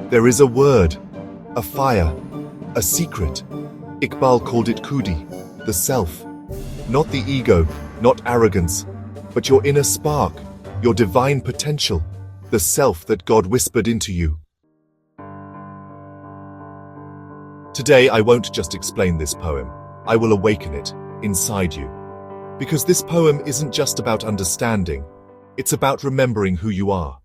There is a word, a fire, a secret. Iqbal called it KHUDI, the self. Not the ego, not arrogance, but your inner spark, your divine potential, the self that God whispered into you. Today I won't just explain this poem, I will awaken it inside you. Because this poem isn't just about understanding, it's about remembering who you are.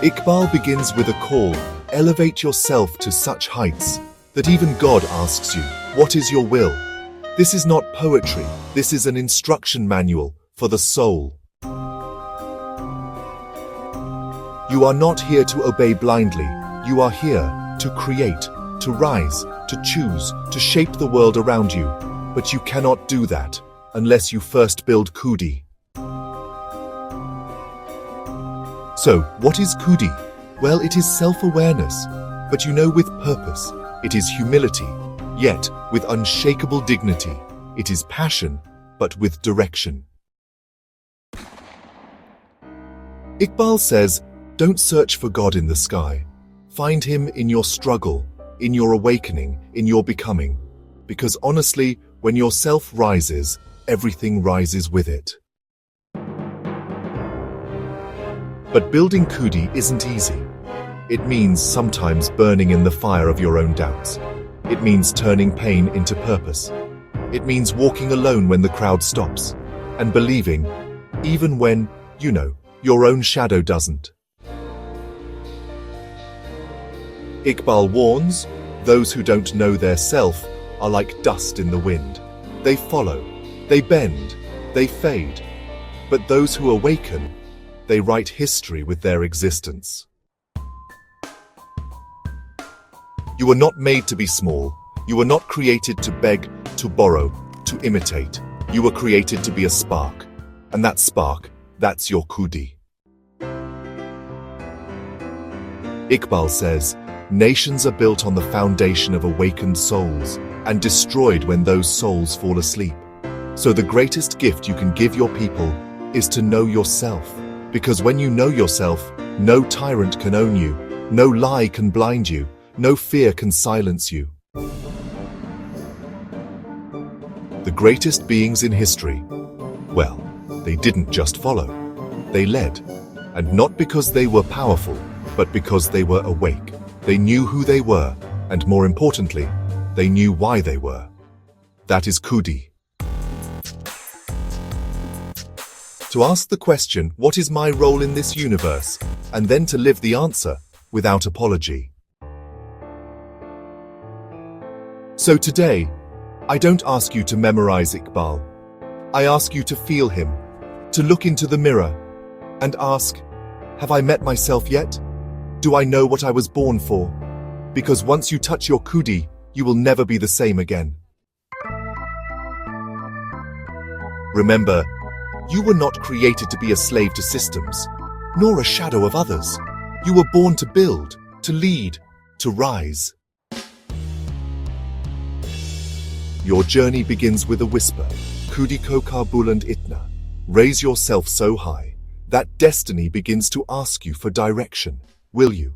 Iqbal begins with a call, elevate yourself to such heights that even God asks you, what is your will? This is not poetry, this is an instruction manual for the soul. You are not here to obey blindly, you are here to create, to rise, to choose, to shape the world around you. But you cannot do that unless you first build KHUDI. So, what is KHUDI? Well, it is self-awareness, but with purpose. It is humility, yet with unshakable dignity. It is passion, but with direction. Iqbal says, don't search for God in the sky. Find Him in your struggle, in your awakening, in your becoming. Because honestly, when your self rises, everything rises with it. But building KHUDI isn't easy. It means sometimes burning in the fire of your own doubts. It means turning pain into purpose. It means walking alone when the crowd stops, and believing, even when, your own shadow doesn't. Iqbal warns, those who don't know their self are like dust in the wind. They follow, they bend, they fade. But those who awaken, they write history with their existence. You were not made to be small. You were not created to beg, to borrow, to imitate. You were created to be a spark. And that spark, that's your KHUDI. Iqbal says, nations are built on the foundation of awakened souls and destroyed when those souls fall asleep. So the greatest gift you can give your people is to know yourself. Because when you know yourself, no tyrant can own you, no lie can blind you, no fear can silence you. The greatest beings in history, well, they didn't just follow, they led. And not because they were powerful, but because they were awake. They knew who they were, and more importantly, they knew why they were. That is KHUDI. To ask the question, what is my role in this universe? And then to live the answer without apology. So today, I don't ask you to memorize Iqbal. I ask you to feel him, to look into the mirror, and ask, have I met myself yet? Do I know what I was born for? Because once you touch your KHUDI, you will never be the same again. Remember, you were not created to be a slave to systems, nor a shadow of others. You were born to build, to lead, to rise. Your journey begins with a whisper, KHUDI ko kar buland itna. Raise yourself so high that destiny begins to ask you for direction. Will you?